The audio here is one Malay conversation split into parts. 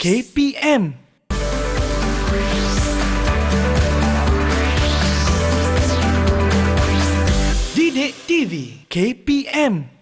KPM. Didik TV KPM.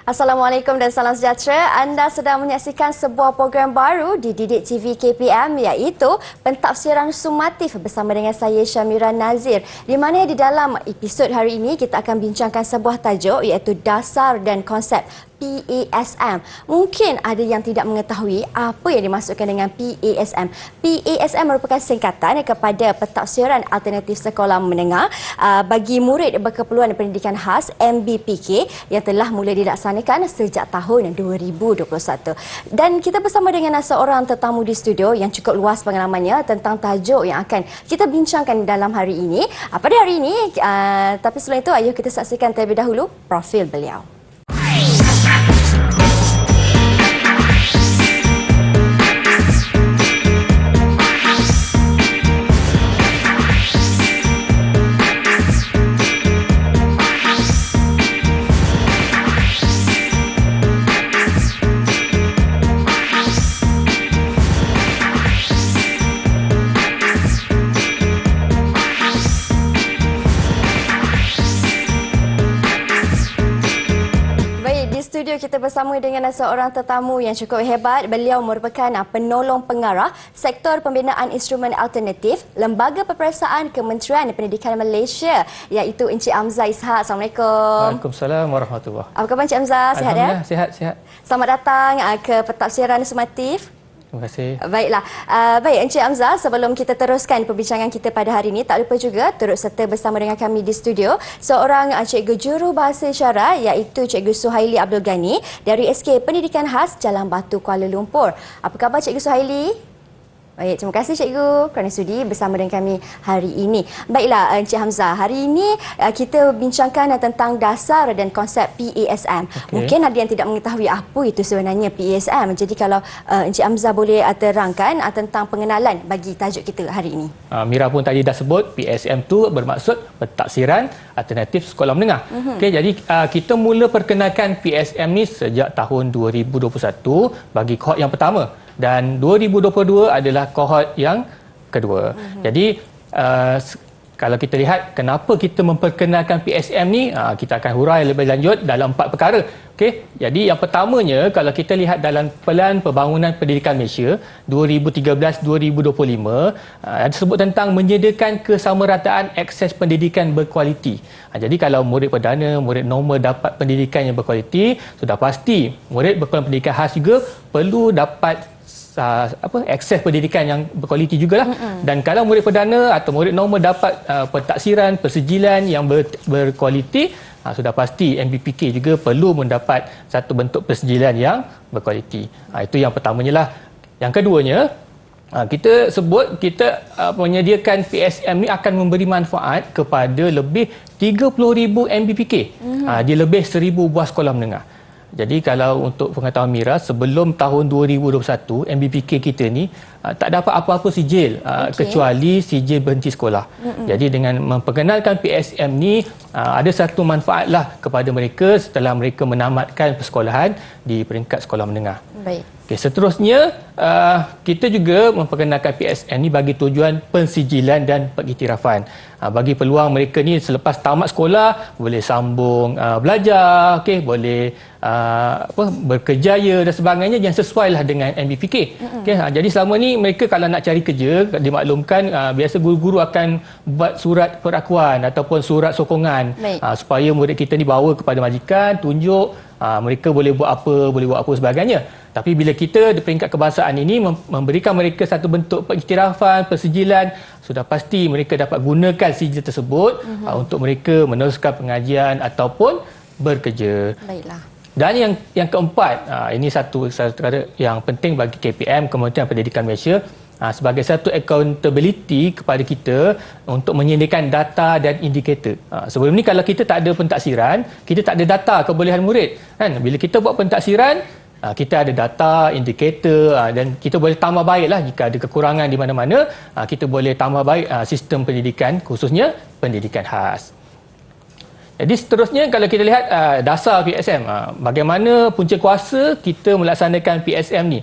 Assalamualaikum dan salam sejahtera. Anda sedang menyaksikan sebuah program baru di Didik TV KPM iaitu Pentafsiran Sumatif bersama dengan saya Syamira Nazir. Di mana di dalam episod hari ini kita akan bincangkan sebuah tajuk iaitu Dasar dan Konsep PASM. Mungkin ada yang tidak mengetahui apa yang dimaksudkan dengan PASM. PASM merupakan singkatan kepada Pentafsiran Alternatif Sekolah Menengah bagi murid berkeperluan pendidikan khas MBPK yang telah mula dilaksanakan sejak tahun 2021. Dan kita bersama dengan seorang tetamu di studio yang cukup luas pengalamannya tentang tajuk yang akan kita bincangkan dalam hari ini. Pada hari ini, tapi sebelum itu, ayuh kita saksikan terlebih dahulu profil beliau. Kita bersama dengan seorang tetamu yang cukup hebat. Beliau merupakan penolong pengarah Sektor Pembinaan Instrumen Alternatif Lembaga Peperiksaan Kementerian Pendidikan Malaysia iaitu Encik Amzah Ishak. Assalamualaikum. Waalaikumsalam warahmatullahi. Apa khabar Encik Amzah? Sihat ya? Sihat. Selamat datang ke Pentafsiran Sumatif. Terima kasih. Baiklah. Baik Encik Amzah, sebelum kita teruskan perbincangan kita pada hari ini, tak lupa juga turut serta bersama dengan kami di studio seorang cikgu juru bahasa isyarat iaitu Cikgu Suhaili Abdul Ghani dari SK Pendidikan Khas Jalan Batu, Kuala Lumpur. Apa khabar Cikgu Suhaili? Baik, terima kasih Cikgu kerana sudi bersama dengan kami hari ini. Baiklah Encik Hamzah, hari ini kita bincangkan tentang dasar dan konsep PASM. Okay. Mungkin ada yang tidak mengetahui apa itu sebenarnya PASM. Jadi kalau Encik Hamzah boleh terangkan tentang pengenalan bagi tajuk kita hari ini. Mira pun tadi dah sebut PASM tu bermaksud Pentafsiran Alternatif Sekolah Menengah. Okey, jadi kita mula perkenalkan PASM ni sejak tahun 2021 bagi kohort yang pertama. Dan 2022 adalah kohort yang kedua. Jadi kalau kita lihat kenapa kita memperkenalkan PASM ni, kita akan hurai lebih lanjut dalam 4 perkara. Okey, jadi yang pertamanya kalau kita lihat dalam Pelan Pembangunan Pendidikan Malaysia 2013-2025 ada sebut tentang menyediakan kesamarataan akses pendidikan berkualiti. Jadi kalau murid perdana, murid normal dapat pendidikan yang berkualiti, sudah pasti murid berkeperluan pendidikan khas juga perlu dapat akses pendidikan yang berkualiti jugalah. Dan kalau murid perdana atau murid normal dapat pentaksiran, persijilan yang berkualiti, sudah pasti MBPK juga perlu mendapat satu bentuk persijilan yang berkualiti. Itu yang pertamanya lah. Yang keduanya, kita sebut kita menyediakan PASM ni akan memberi manfaat kepada lebih 30,000 MBPK di lebih 1,000 buah sekolah menengah. Jadi kalau untuk pengetahuan Mira, sebelum tahun 2021, MBPK kita ni tak dapat apa-apa sijil kecuali sijil berhenti sekolah. Jadi dengan memperkenalkan PSM ni ada satu manfaatlah kepada mereka setelah mereka menamatkan persekolahan di peringkat sekolah menengah. Baik. Okay, seterusnya, kita juga memperkenalkan PSM ni bagi tujuan pensijilan dan pengiktirafan. Bagi peluang mereka ni selepas tamat sekolah, boleh sambung belajar, okay, boleh berkejaya dan sebagainya yang sesuai lah dengan MBPK. Okay, jadi selama ni mereka kalau nak cari kerja, dimaklumkan biasa guru-guru akan buat surat perakuan ataupun surat sokongan supaya murid kita ni bawa kepada majikan, tunjuk mereka boleh buat apa sebagainya. Tapi bila kita di peringkat kebangsaan ini memberikan mereka satu bentuk pengiktirafan, persijilan, sudah pasti mereka dapat gunakan sijil tersebut untuk mereka meneruskan pengajian ataupun bekerja. Baiklah. Dan yang keempat, ini satu perkara yang penting bagi KPM, Kementerian Pendidikan Malaysia, sebagai satu accountability kepada kita untuk menyediakan data dan indikator. Sebelum ni kalau kita tak ada pentaksiran, kita tak ada data kebolehan murid. Kan? Bila kita buat pentaksiran, kita ada data, indikator dan kita boleh tambah baiklah jika ada kekurangan di mana-mana, kita boleh tambah baik sistem pendidikan, khususnya pendidikan khas. Jadi seterusnya kalau kita lihat dasar PSM, bagaimana punca kuasa kita melaksanakan PSM ni.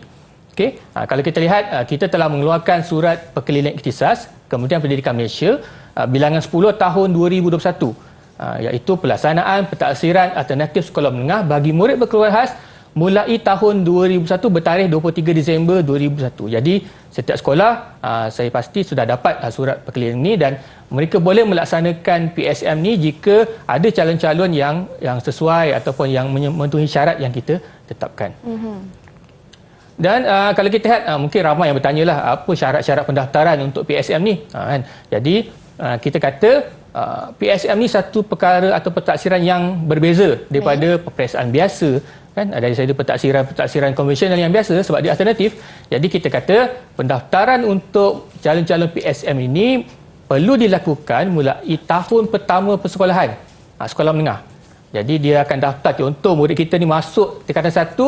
Okey, kalau kita lihat kita telah mengeluarkan surat perkeliling ikhtisas Kementerian Pendidikan Malaysia bilangan 10 tahun 2021 iaitu pelaksanaan pentaksiran alternatif sekolah menengah bagi murid berkeluaran khas mulai tahun 2001 bertarikh 23 Disember 2001. Jadi setiap sekolah saya pasti sudah dapat surat perkeliling ini dan mereka boleh melaksanakan PSM ni jika ada calon-calon yang sesuai ataupun yang memenuhi syarat yang kita tetapkan. Dan kalau kita lihat mungkin ramai yang bertanya lah apa syarat-syarat pendaftaran untuk PSM ni. Kan? Jadi kita kata PSM ni satu perkara atau pentaksiran yang berbeza daripada peperiksaan biasa. Kan, dari saya pentaksiran konvensional yang biasa sebab dia alternatif. Jadi kita kata pendaftaran untuk calon-calon PSM ini perlu dilakukan mulai tahun pertama persekolahan sekolah menengah. Jadi dia akan daftar, contoh murid kita ni masuk tingkatan 1,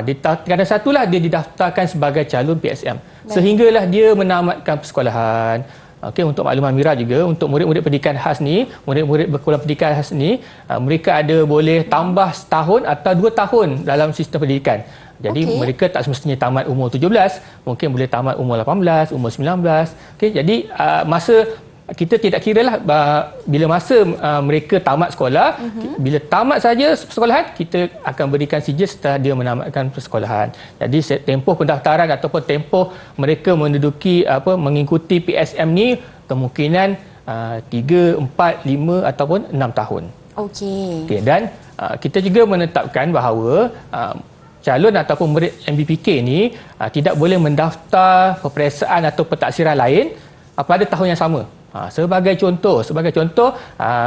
di tingkatan 1 lah dia didaftarkan sebagai calon PSM. Sehinggalah dia menamatkan persekolahan. Okey, untuk makluman Mira juga, untuk murid-murid pendidikan khas ni, murid-murid berkeluaran pendidikan khas ni, mereka ada boleh tambah setahun atau 2 tahun dalam sistem pendidikan. Jadi mereka tak semestinya tamat umur 17, mungkin boleh tamat umur 18, umur 19. Okey, jadi masa kita tidak kiralah bila masa mereka tamat sekolah, bila tamat saja persekolahan, kita akan berikan sijil setelah dia menamatkan persekolahan. Jadi tempoh pendaftaran ataupun tempoh mereka menduduki mengikuti PSM ni kemungkinan 3, 4, 5 ataupun 6 tahun. Okey, dan kita juga menetapkan bahawa calon ataupun murid MBPK ni tidak boleh mendaftar peperiksaan atau pentaksiran lain pada tahun yang sama. Sebagai contoh,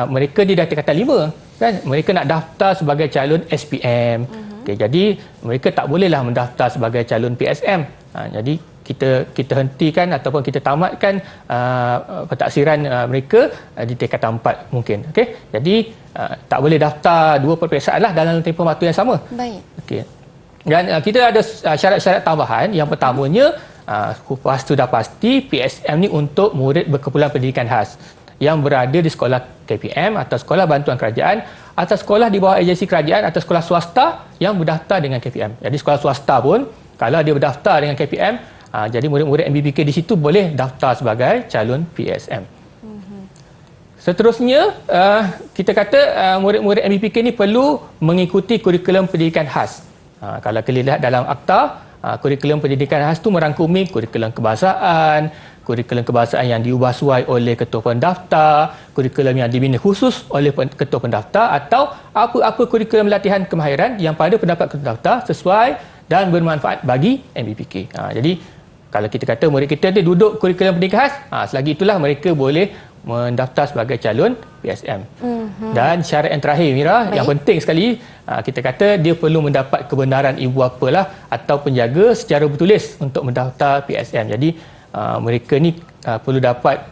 mereka di tingkatan 5, kan? Mereka nak daftar sebagai calon SPM. Okay, jadi mereka tak bolehlah mendaftar sebagai calon PSM. Jadi kita hentikan ataupun kita tamatkan pentaksiran mereka di tingkatan 4 mungkin. Okay? Jadi tak boleh daftar 2 peperiksaan lah dalam tempoh waktu yang sama. Baik. Okay. Dan kita ada syarat-syarat tambahan. Yang pertamanya, sudah pasti PSM ni untuk murid berkeperluan pendidikan khas yang berada di sekolah KPM atau sekolah bantuan kerajaan atau sekolah di bawah agensi kerajaan atau sekolah swasta yang berdaftar dengan KPM. Jadi sekolah swasta pun kalau dia berdaftar dengan KPM, jadi murid-murid MBPK di situ boleh daftar sebagai calon PSM. Seterusnya, kita kata murid-murid MBPK ni perlu mengikuti kurikulum pendidikan khas. Kalau kita lihat dalam akta, kurikulum pendidikan khas itu merangkumi kurikulum kebangsaan yang diubahsuai oleh ketua pendaftar, kurikulum yang dibina khusus oleh ketua pendaftar atau apa-apa kurikulum latihan kemahiran yang pada pendapat ketua pendaftar sesuai dan bermanfaat bagi MBPK. Jadi kalau kita kata murid kita dia duduk kurikulum pendidikan khas, selagi itulah mereka boleh mendaftar sebagai calon PSM. Dan syarat yang terakhir Mira, yang penting sekali, kita kata dia perlu mendapat kebenaran ibu bapa lah atau penjaga secara bertulis untuk mendaftar PSM. Jadi mereka ni perlu dapat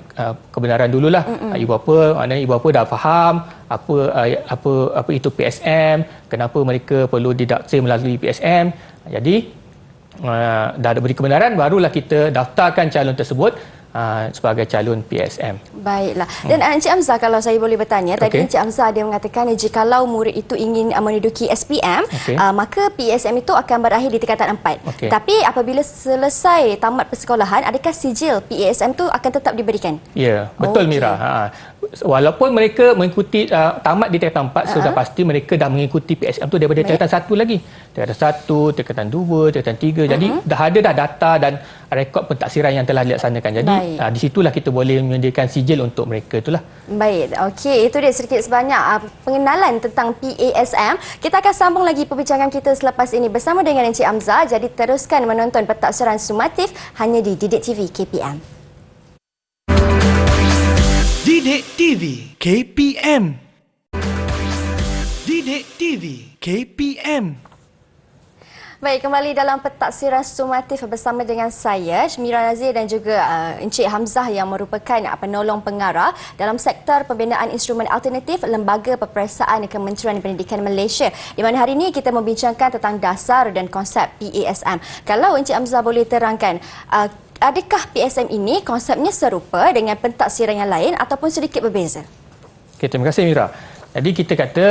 kebenaran dululah. Ibu bapa, maknanya ibu bapa dah faham apa itu PSM, kenapa mereka perlu didaksir melalui PSM. Jadi dah ada beri kebenaran, barulah kita daftarkan calon tersebut sebagai calon PSM. Baiklah. Dan Encik Hamzah, kalau saya boleh bertanya, tadi Encik Hamzah dia mengatakan jikalau murid itu ingin menduduki SPM, maka PSM itu akan berakhir di tingkatan 4. Tapi apabila selesai tamat persekolahan, adakah sijil PSM itu akan tetap diberikan? Ya, betul Mira. Walaupun mereka mengikuti tamat di tingkatan 4, sudah pasti mereka dah mengikuti PSM tu daripada tingkatan 1 lagi. Tingkatan 1, tingkatan 2, tingkatan 3. Jadi dah ada data dan rekod pentaksiran yang telah dilaksanakan. Jadi di situlah kita boleh menyediakan sijil untuk mereka itulah. Baik, okey, itu dia sedikit sebanyak pengenalan tentang PASM. Kita akan sambung lagi perbincangan kita selepas ini bersama dengan Encik Hamzah. Jadi teruskan menonton pentaksiran sumatif hanya di Didik TV KPM. Didik TV KPM. Didik TV KPM. Baik, kembali dalam pentaksiran sumatif bersama dengan saya, Shmira Nazir dan juga Encik Hamzah yang merupakan penolong pengarah dalam sektor pembinaan instrumen alternatif Lembaga Peperiksaan Kementerian Pendidikan Malaysia. Di mana hari ini kita membincangkan tentang dasar dan konsep PASM. Kalau Encik Hamzah boleh terangkan, adakah PSM ini konsepnya serupa dengan pentaksiran yang lain ataupun sedikit berbeza? Okay, terima kasih Mira. Jadi kita kata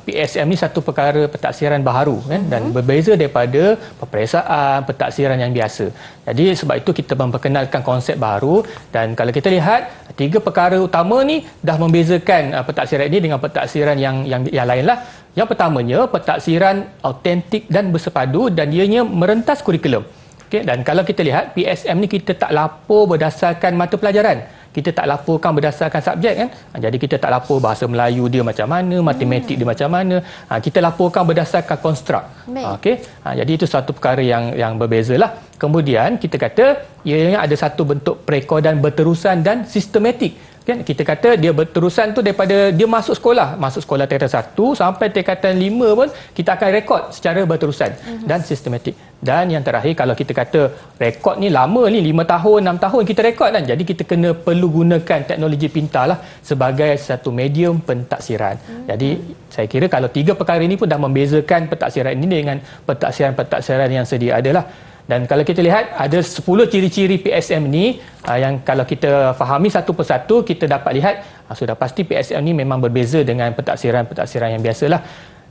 PSM ni satu perkara pentaksiran baharu kan, dan berbeza daripada peperiksaan pentaksiran yang biasa. Jadi sebab itu kita memperkenalkan konsep baru, dan kalau kita lihat 3 perkara utama ni dah membezakan pentaksiran ini dengan pentaksiran yang lain lah. Yang pertamanya, pentaksiran autentik dan bersepadu dan ianya merentas kurikulum. Okay, dan kalau kita lihat PSM ni kita tak lapor berdasarkan mata pelajaran. Kita tak laporkan berdasarkan subjek kan. Jadi kita tak lapor bahasa Melayu dia macam mana, matematik dia macam mana. Kita laporkan berdasarkan konstruk. Okey. Jadi itu satu perkara yang berbezalah. Kemudian kita kata ianya ada satu bentuk perekodan berterusan dan sistematik. Kan kita kata dia berterusan tu daripada dia masuk sekolah tingkatan 1 sampai tingkatan 5 pun kita akan rekod secara berterusan dan sistematik. Dan yang terakhir, kalau kita kata rekod ni lama ni 5 tahun 6 tahun kita rekod kan, jadi kita perlu gunakan teknologi pintar lah sebagai satu medium pentaksiran. Jadi saya kira kalau 3 perkara ini pun dah membezakan pentaksiran ini dengan pentaksiran yang sedia adalah. Dan kalau kita lihat ada 10 ciri-ciri PSM ni yang kalau kita fahami satu persatu, kita dapat lihat sudah pasti PSM ni memang berbeza dengan pentaksiran yang biasalah.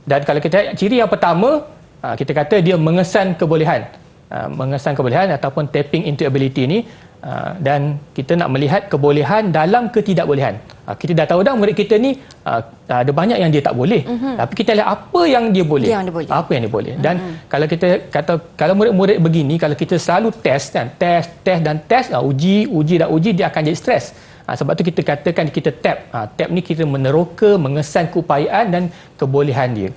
Dan kalau kita lihat ciri yang pertama, kita kata dia mengesan kebolehan ataupun tapping into ability ni, dan kita nak melihat kebolehan dalam ketidakbolehan. Kita dah tahu dah murid kita ni ada banyak yang dia tak boleh, tapi kita lihat apa yang dia boleh, apa yang dia boleh. Dan kalau kita kata kalau murid-murid begini, kalau kita selalu test kan, test uji dia akan jadi stres. Sebab tu kita katakan kita tap. Tap ni kita meneroka, mengesan keupayaan dan kebolehan dia.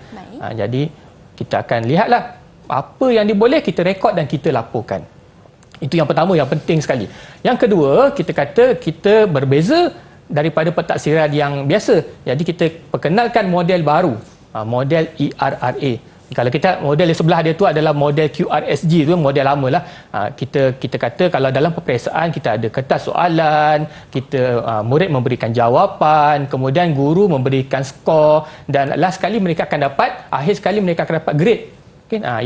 Jadi kita akan lihatlah apa yang dia boleh, kita rekod dan kita laporkan. Itu yang pertama, yang penting sekali. Yang kedua, kita kata kita berbeza daripada pentaksiran yang biasa. Jadi kita perkenalkan model baru, model ERRA. Kalau kita model di sebelah dia tu adalah model QRSG, tu model lama lah. Kita kata kalau dalam peperiksaan kita ada kertas soalan, murid memberikan jawapan, kemudian guru memberikan skor, dan last sekali mereka akan dapat, akhir sekali mereka akan dapat grade.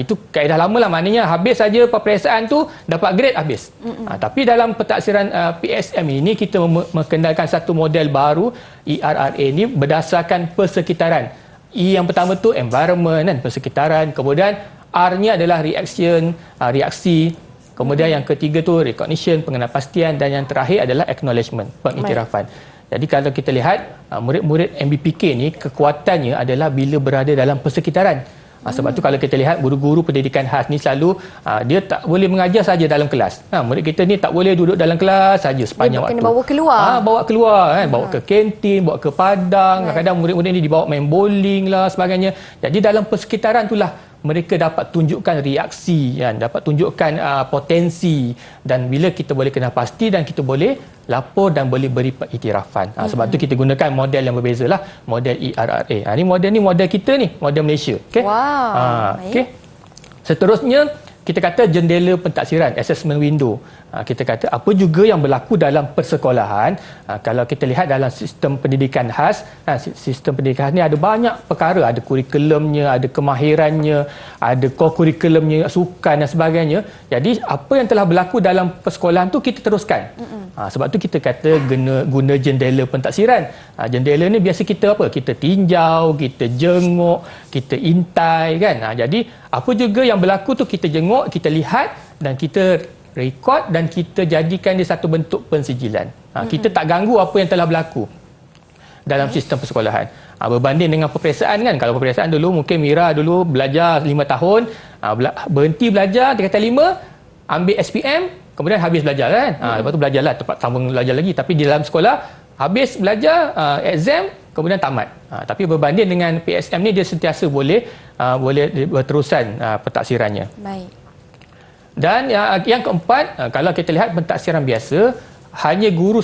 Itu kaedah lama lah, maknanya habis saja peperiksaan tu dapat grade habis. Tapi dalam pentaksiran PSM ini kita mengenalkan satu model baru, ERRA ni berdasarkan persekitaran. E yang pertama tu environment kan, persekitaran, kemudian R-nya adalah reaksi, kemudian yang ketiga tu recognition, pengenalpastian, dan yang terakhir adalah acknowledgement, pengiktirafan. Jadi kalau kita lihat murid-murid MBPK ni kekuatannya adalah bila berada dalam persekitaran. Sebab tu kalau kita lihat guru-guru pendidikan khas ni selalu dia tak boleh mengajar saja dalam kelas. Murid kita ni tak boleh duduk dalam kelas saja sepanjang waktu. Kena bawa keluar. Bawa keluar kan, bawa ke kantin, bawa ke padang. Kadang-kadang murid-murid ni dibawa main bowling lah sebagainya. Jadi dalam persekitaran itulah mereka dapat tunjukkan reaksi kan, dapat tunjukkan potensi, dan bila kita boleh kenal pasti dan kita boleh lapor dan boleh beri iktirafan. Sebab tu kita gunakan model yang berbeza lah, model ERRA. Ni model kita ni, model Malaysia. Okay? Wow. Okay. Seterusnya kita kata jendela pentaksiran, assessment window. Kita kata apa juga yang berlaku dalam persekolahan. Kalau kita lihat dalam sistem pendidikan khas, sistem pendidikan khas ni ada banyak perkara, ada kurikulumnya, ada kemahirannya, ada kurikulumnya, sukan dan sebagainya. Jadi apa yang telah berlaku dalam persekolahan tu kita teruskan. Sebab tu kita kata guna jendela pentaksiran. Jendela ni biasa kita apa? Kita tinjau, kita jenguk, kita intai kan. Jadi apa juga yang berlaku tu kita jenguk, kita lihat dan kita rekod dan kita jadikan dia satu bentuk pensijilan. Kita tak ganggu apa yang telah berlaku dalam sistem persekolahan. Berbanding dengan peperiksaan kan. Kalau peperiksaan dulu mungkin Mira dulu belajar 5 tahun, berhenti belajar, dia kata 5, ambil SPM, kemudian habis belajar kan. Lepas tu belajarlah, tempat sambung belajar lagi. Tapi di dalam sekolah, habis belajar, exam, kemudian tamat. Tapi berbanding dengan PSM ni, dia sentiasa boleh berterusan pentaksirannya. Baik. Dan yang keempat, kalau kita lihat pentaksiran biasa, hanya guru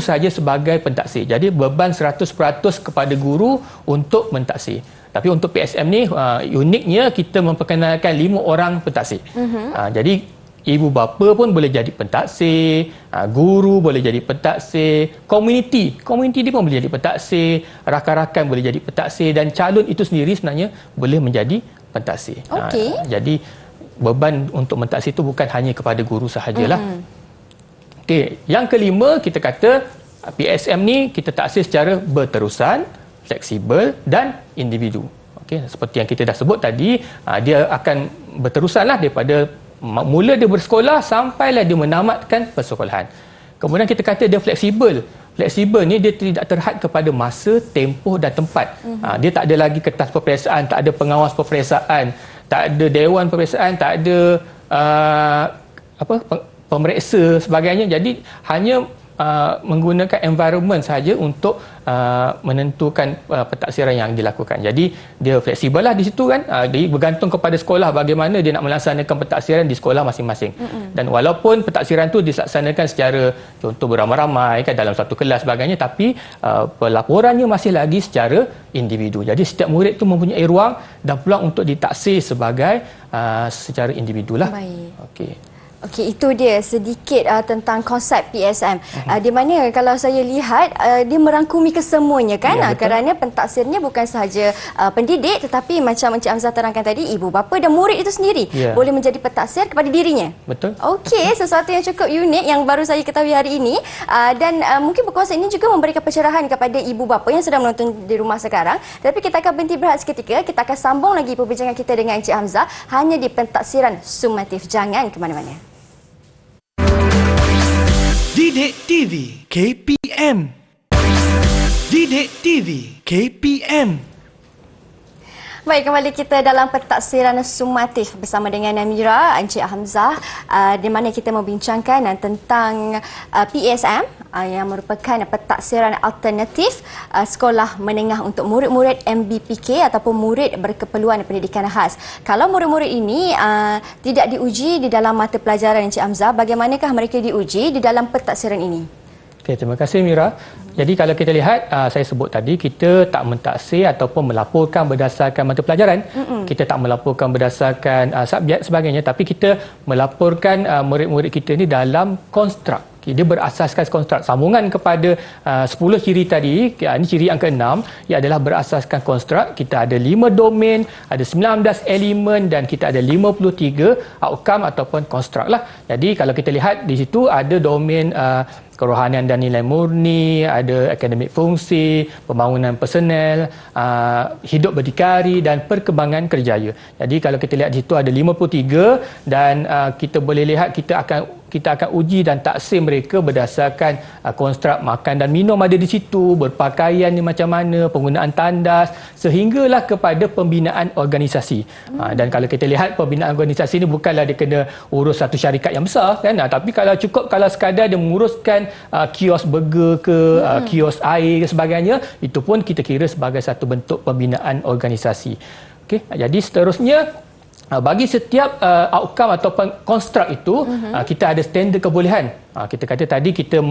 saja sebagai pentaksir. Jadi beban 100% kepada guru untuk mentaksir. Tapi untuk PSM ni uniknya kita memperkenalkan 5 orang pentaksir. Jadi ibu bapa pun boleh jadi pentaksir, guru boleh jadi pentaksir, komuniti dia pun boleh jadi pentaksir, rakan-rakan boleh jadi pentaksir dan calon itu sendiri sebenarnya boleh menjadi pentaksir. Jadi beban untuk mentaksir itu bukan hanya kepada guru sahajalah. Okey, yang kelima kita kata PSM ni kita taksir secara berterusan, fleksibel dan individu. Okey, seperti yang kita dah sebut tadi, dia akan berterusanlah daripada mula dia bersekolah sampailah dia menamatkan persekolahan. Kemudian kita kata dia fleksibel. Fleksibel ni dia tidak terhad kepada masa, tempoh dan tempat. Dia tak ada lagi kertas peperiksaan, tak ada pengawas peperiksaan, tak ada dewan peperiksaan, tak ada pemeriksa sebagainya. Jadi hanya menggunakan environment sahaja untuk menentukan pentaksiran yang dilakukan. Jadi dia fleksibel lah di situ kan. Dia bergantung kepada sekolah bagaimana dia nak melaksanakan pentaksiran di sekolah masing-masing. Dan walaupun pentaksiran tu dilaksanakan secara contoh beramai-ramai kan dalam satu kelas sebagainya, tapi pelaporannya masih lagi secara individu. Jadi setiap murid tu mempunyai ruang dan peluang untuk ditaksir sebagai secara individu lah. Baik. Okey. Okey, itu dia sedikit tentang konsep PSM. Di mana kalau saya lihat dia merangkumi kesemuanya kan. Ya, kerana pentaksirnya bukan sahaja pendidik tetapi macam Encik Hamzah terangkan tadi, ibu bapa dan murid itu sendiri boleh menjadi pentaksir kepada dirinya. Betul. Okey, sesuatu yang cukup unik yang baru saya ketahui hari ini dan mungkin perkongsian ini juga memberikan pencerahan kepada ibu bapa yang sedang menonton di rumah sekarang. Tapi kita akan berhenti berehat seketika. Kita akan sambung lagi perbincangan kita dengan Encik Hamzah hanya di pentaksiran sumatif. Jangan ke mana-mana. Didik TV KPM. Didik TV KPM. Baik, kembali kita dalam pentaksiran sumatif bersama dengan Amira, Encik Hamzah, di mana kita membincangkan tentang PSM yang merupakan pentaksiran alternatif sekolah menengah untuk murid-murid MBPK ataupun murid berkeperluan pendidikan khas. Kalau murid-murid ini tidak diuji di dalam mata pelajaran Encik Hamzah, bagaimanakah mereka diuji di dalam pentaksiran ini? Okay, terima kasih Mira. Jadi kalau kita lihat, saya sebut tadi, kita tak mentaksir ataupun melaporkan berdasarkan mata pelajaran. Kita tak melaporkan berdasarkan subjek sebagainya, tapi kita melaporkan murid-murid kita ni dalam konstruk. Okay, dia berasaskan konstruk. Sambungan kepada 10 ciri tadi, ini ciri yang ke-6, ia adalah berasaskan konstruk. Kita ada 5 domain, ada 19 elemen dan kita ada 53 outcome ataupun konstruk lah. Jadi kalau kita lihat di situ ada domain kerohanian dan nilai murni, ada akademik fungsi, pembangunan personel, hidup berdikari dan perkembangan kerjaya. Jadi kalau kita lihat di situ ada 53 dan kita boleh lihat kita akan uji dan taksir mereka berdasarkan konstruk makan dan minum ada di situ, berpakaian ni macam mana, penggunaan tandas sehinggalah kepada pembinaan organisasi. Dan kalau kita lihat pembinaan organisasi ni bukanlah dia kena urus satu syarikat yang besar kan, tapi kalau sekadar dia menguruskan kios burger ke kios air ke sebagainya, itu pun kita kira sebagai satu bentuk pembinaan organisasi. Okey, jadi seterusnya bagi setiap outcome ataupun konstruk itu, kita ada standard kebolehan. Kita kata tadi kita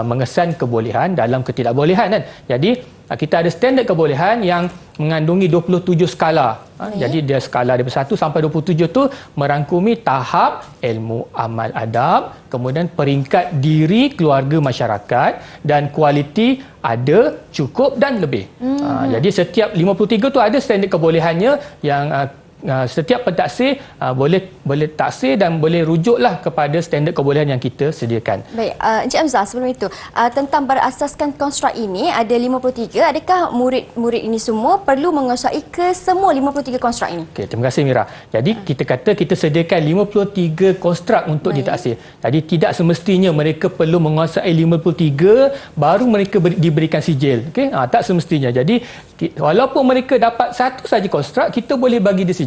mengesan kebolehan dalam ketidakbolehan kan. Jadi kita ada standard kebolehan yang mengandungi 27 skala. Jadi dia skala daripada 1 sampai 27 tu merangkumi tahap ilmu amal adab, kemudian peringkat diri, keluarga, masyarakat, dan kualiti ada, cukup dan lebih. Jadi setiap 53 tu ada standard kebolehannya yang setiap pentaksir boleh taksir dan boleh rujuklah kepada standard kebolehan yang kita sediakan. Baik, Encik Hamzah, sebelum itu tentang berasaskan konstruk ini ada 53, adakah murid-murid ini semua perlu menguasai ke semua 53 konstruk ini? Okey, terima kasih Mira. Jadi kita kata kita sediakan 53 konstruk untuk ditaksir. Jadi tidak semestinya mereka perlu menguasai 53 baru mereka diberikan sijil. Okey, tak semestinya. Jadi walaupun mereka dapat satu saja konstruk, kita boleh bagi dia sijil.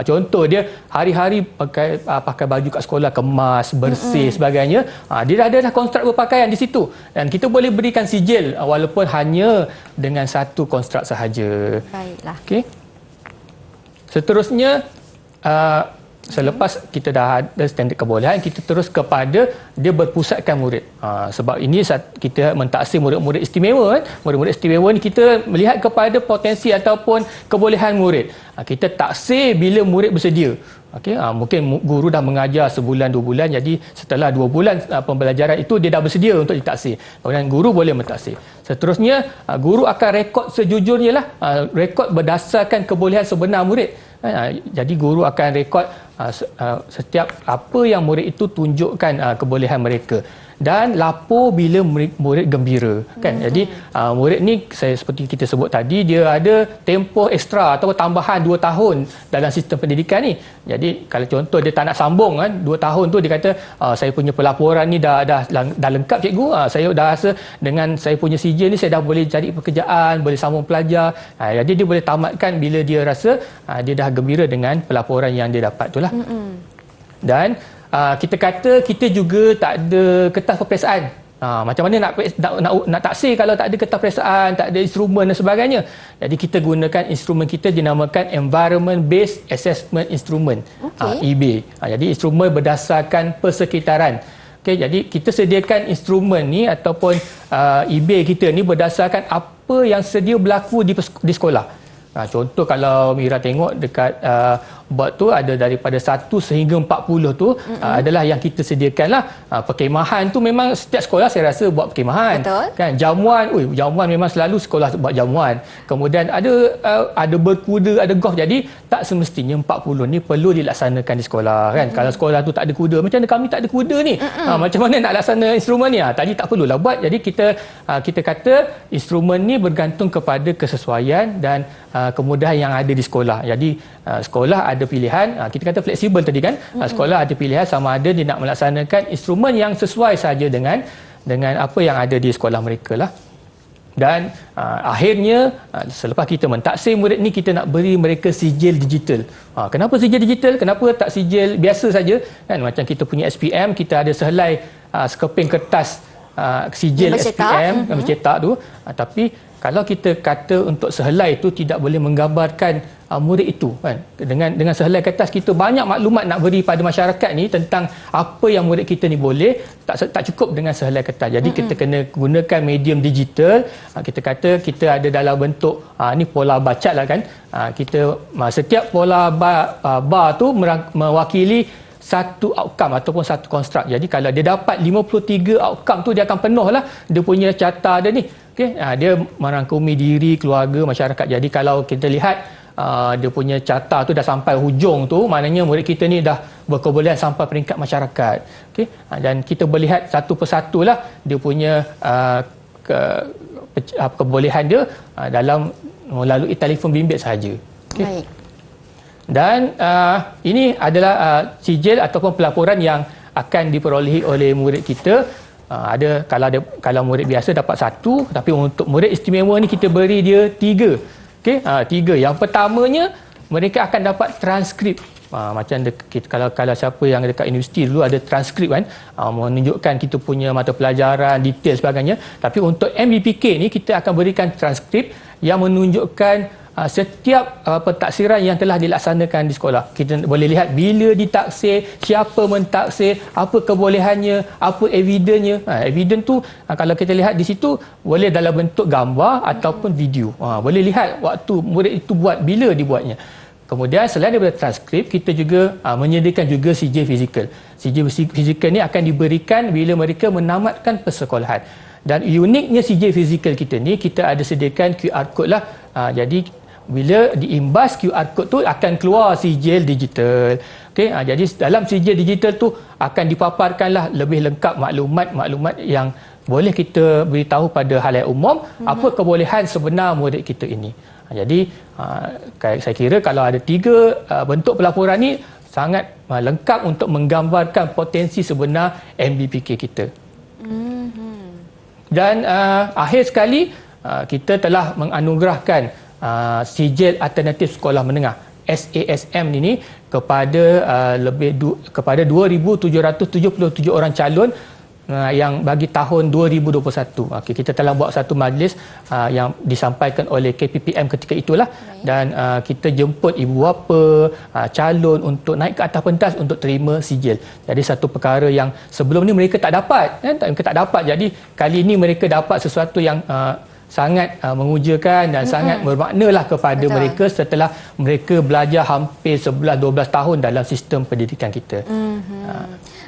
Contoh dia hari-hari pakai baju kat sekolah kemas, bersih sebagainya. Dia dah konstruk berpakaian di situ dan kita boleh berikan sijil walaupun hanya dengan satu konstruk sahaja. Baiklah. Okey. Seterusnya selepas kita dah ada standard kebolehan, kita terus kepada dia berpusatkan murid. Sebab ini kita mentaksir murid-murid istimewa kan. Murid-murid istimewa ni kita melihat kepada potensi ataupun kebolehan murid. Kita taksir bila murid bersedia. Okey, mungkin guru dah mengajar sebulan 2 bulan, jadi setelah 2 bulan pembelajaran itu dia dah bersedia untuk ditaksir. Kemudian guru boleh mentaksir. Seterusnya guru akan rekod sejujurnya lah, rekod berdasarkan kebolehan sebenar murid. Jadi guru akan rekod setiap apa yang murid itu tunjukkan kebolehan mereka dan lapor bila murid gembira kan. Jadi murid ni seperti kita sebut tadi, dia ada tempoh ekstra atau tambahan 2 tahun dalam sistem pendidikan ni. Jadi kalau contoh dia tak nak sambung kan 2 tahun tu, dia kata saya punya pelaporan ni dah lengkap cikgu, saya dah rasa dengan saya punya sijil ni saya dah boleh cari pekerjaan, boleh sambung pelajar. Jadi dia boleh tamatkan bila dia rasa dia dah gembira dengan pelaporan yang dia dapat tu lah. Dan kita kata kita juga tak ada kertas peperiksaan. Macam mana nak taksir kalau tak ada kertas peperiksaan, tak ada instrumen dan sebagainya. Jadi kita gunakan instrumen kita dinamakan Environment Based Assessment Instrument, EB. Jadi instrumen berdasarkan persekitaran. Okay, jadi kita sediakan instrumen ni ataupun EB kita ni berdasarkan apa yang sedia berlaku di sekolah. Contoh kalau Mira tengok dekat bot tu ada daripada 1 sehingga 40 tu adalah yang kita sediakan lah. Perkemahan tu memang setiap sekolah saya rasa buat perkemahan. Betul. Kan, jamuan memang selalu sekolah buat jamuan. Kemudian ada berkuda, ada golf. Jadi tak semestinya 40 ni perlu dilaksanakan di sekolah kan. Kalau sekolah tu tak ada kuda, macam mana kami tak ada kuda ni? Macam mana nak laksana instrumen ni? Tadi tak perlulah buat. Jadi kita kata instrumen ni bergantung kepada kesesuaian dan kemudahan yang ada di sekolah. Jadi sekolah ada pilihan, kita kata fleksibel tadi kan. Sekolah ada pilihan sama ada dia nak melaksanakan instrumen yang sesuai saja dengan apa yang ada di sekolah mereka lah. Dan akhirnya selepas kita mentaksir murid ni, kita nak beri mereka sijil digital. Kenapa sijil digital? Kenapa tak sijil biasa saja? Kan macam kita punya SPM, kita ada sehelai sekeping kertas sijil SPM yang bercetak tu. Tapi kalau kita kata untuk sehelai itu tidak boleh menggambarkan murid itu kan. Dengan sehelai kertas kita banyak maklumat nak beri pada masyarakat ni tentang apa yang murid kita ni boleh, tak cukup dengan sehelai kertas. Jadi kita kena gunakan medium digital. Kita kata kita ada dalam bentuk ni pola bacat lah kan. Kita setiap pola bar tu mewakili satu outcome ataupun satu konstruk. Jadi kalau dia dapat 53 outcome tu, dia akan penuh lah dia punya carta dia ni. Okay? Dia merangkumi diri, keluarga, masyarakat. Jadi kalau kita lihat dia punya carta tu dah sampai hujung tu, maknanya murid kita ni dah berkebolehan sampai peringkat masyarakat. Okay? Dan kita melihat satu persatu lah dia punya kebolehan dia dalam melalui telefon bimbit sahaja. Okay? Baik. Dan ini adalah sijil ataupun pelaporan yang akan diperolehi oleh murid kita. Kalau murid biasa dapat 1, tapi untuk murid istimewa ni kita beri dia 3. Okey, 3. Yang pertamanya mereka akan dapat transkrip. Macam kalau siapa yang dekat universiti dulu ada transkrip kan, menunjukkan kita punya mata pelajaran, detail sebagainya. Tapi untuk MBPK ni kita akan berikan transkrip yang menunjukkan setiap pentaksiran yang telah dilaksanakan di sekolah. Kita boleh lihat bila ditaksir, siapa mentaksir, apa kebolehannya, apa evidennya. Eviden tu kalau kita lihat di situ boleh dalam bentuk gambar ataupun video. Boleh lihat waktu murid itu buat, bila dibuatnya. Kemudian selain daripada transkrip, kita juga menyediakan juga CJ fizikal. CJ fizikal ni akan diberikan bila mereka menamatkan persekolahan. Dan uniknya CJ fizikal kita ni, kita ada sediakan QR code lah. Jadi bila diimbas QR code tu akan keluar sijil digital. Okey, jadi dalam sijil digital tu akan dipaparkanlah lebih lengkap maklumat-maklumat yang boleh kita beritahu pada halayak umum apa kebolehan sebenar murid kita ini. Jadi saya kira kalau ada 3 bentuk pelaporan ni sangat lengkap untuk menggambarkan potensi sebenar MBPK kita. Dan akhir sekali kita telah menganugerahkan sijil alternatif sekolah menengah SASM ini kepada kepada 2,777 orang calon yang bagi tahun 2021. Okey, kita telah buat satu majlis yang disampaikan oleh KPPM ketika itulah. Dan kita jemput ibu bapa, calon untuk naik ke atas pentas untuk terima sijil. Jadi satu perkara yang sebelum ni mereka tak dapat, mereka tak dapat. Jadi kali ini mereka dapat sesuatu yang sangat mengujakan dan sangat bermaknalah kepada mereka setelah mereka belajar hampir 11-12 tahun dalam sistem pendidikan kita.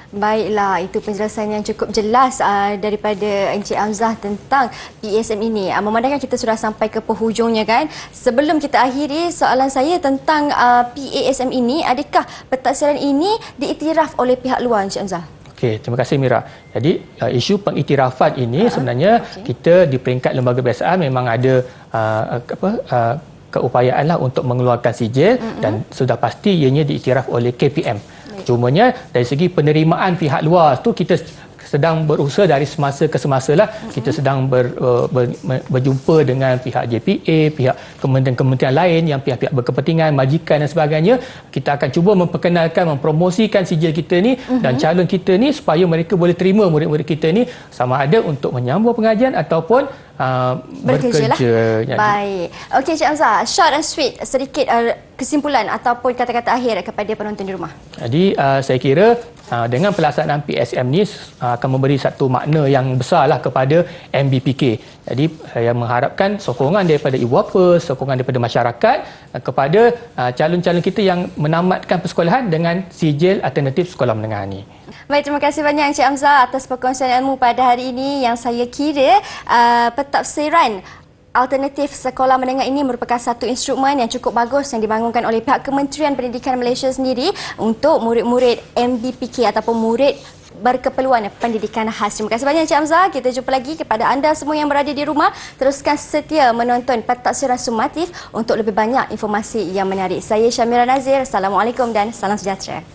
Baiklah, itu penjelasan yang cukup jelas daripada Encik Hamzah tentang PSM ini. Memandangkan kita sudah sampai ke penghujungnya kan. Sebelum kita akhiri, soalan saya tentang PASM ini, adakah pentaksiran ini diiktiraf oleh pihak luar, Encik Hamzah? Okey, terima kasih Mira. Jadi isu pengiktirafan ini sebenarnya kita di peringkat lembaga biasaan memang ada keupayaanlah untuk mengeluarkan sijil dan sudah pasti ianya diiktiraf oleh KPM. Cumanya dari segi penerimaan pihak luar tu kita sedang berusaha dari semasa ke semasa lah. Kita sedang berjumpa dengan pihak JPA, pihak kementerian-kementerian lain yang pihak-pihak berkepentingan, majikan dan sebagainya. Kita akan cuba memperkenalkan, mempromosikan sijil kita ni dan calon kita ni supaya mereka boleh terima murid-murid kita ni sama ada untuk menyambung pengajian ataupun bekerja. Baik. Okey, Cik Hamzah, short and sweet, sedikit kesimpulan ataupun kata-kata akhir kepada penonton di rumah. Jadi saya kira dengan pelaksanaan PSM ni akan memberi satu makna yang besarlah kepada MBPK. Jadi saya mengharapkan sokongan daripada ibu bapa, sokongan daripada masyarakat kepada calon-calon kita yang menamatkan persekolahan dengan sijil alternatif sekolah menengah ni. Baik, terima kasih banyak Encik Hamzah atas perkongsian ilmu pada hari ini yang saya kira pentafsiran alternatif sekolah menengah ini merupakan satu instrumen yang cukup bagus yang dibangunkan oleh pihak Kementerian Pendidikan Malaysia sendiri untuk murid-murid MBPK ataupun murid berkeperluan pendidikan khas. Terima kasih banyak Encik Hamzah. Kita jumpa lagi kepada anda semua yang berada di rumah. Teruskan setia menonton pentafsiran sumatif untuk lebih banyak informasi yang menarik. Saya Syamira Nazir. Assalamualaikum dan salam sejahtera.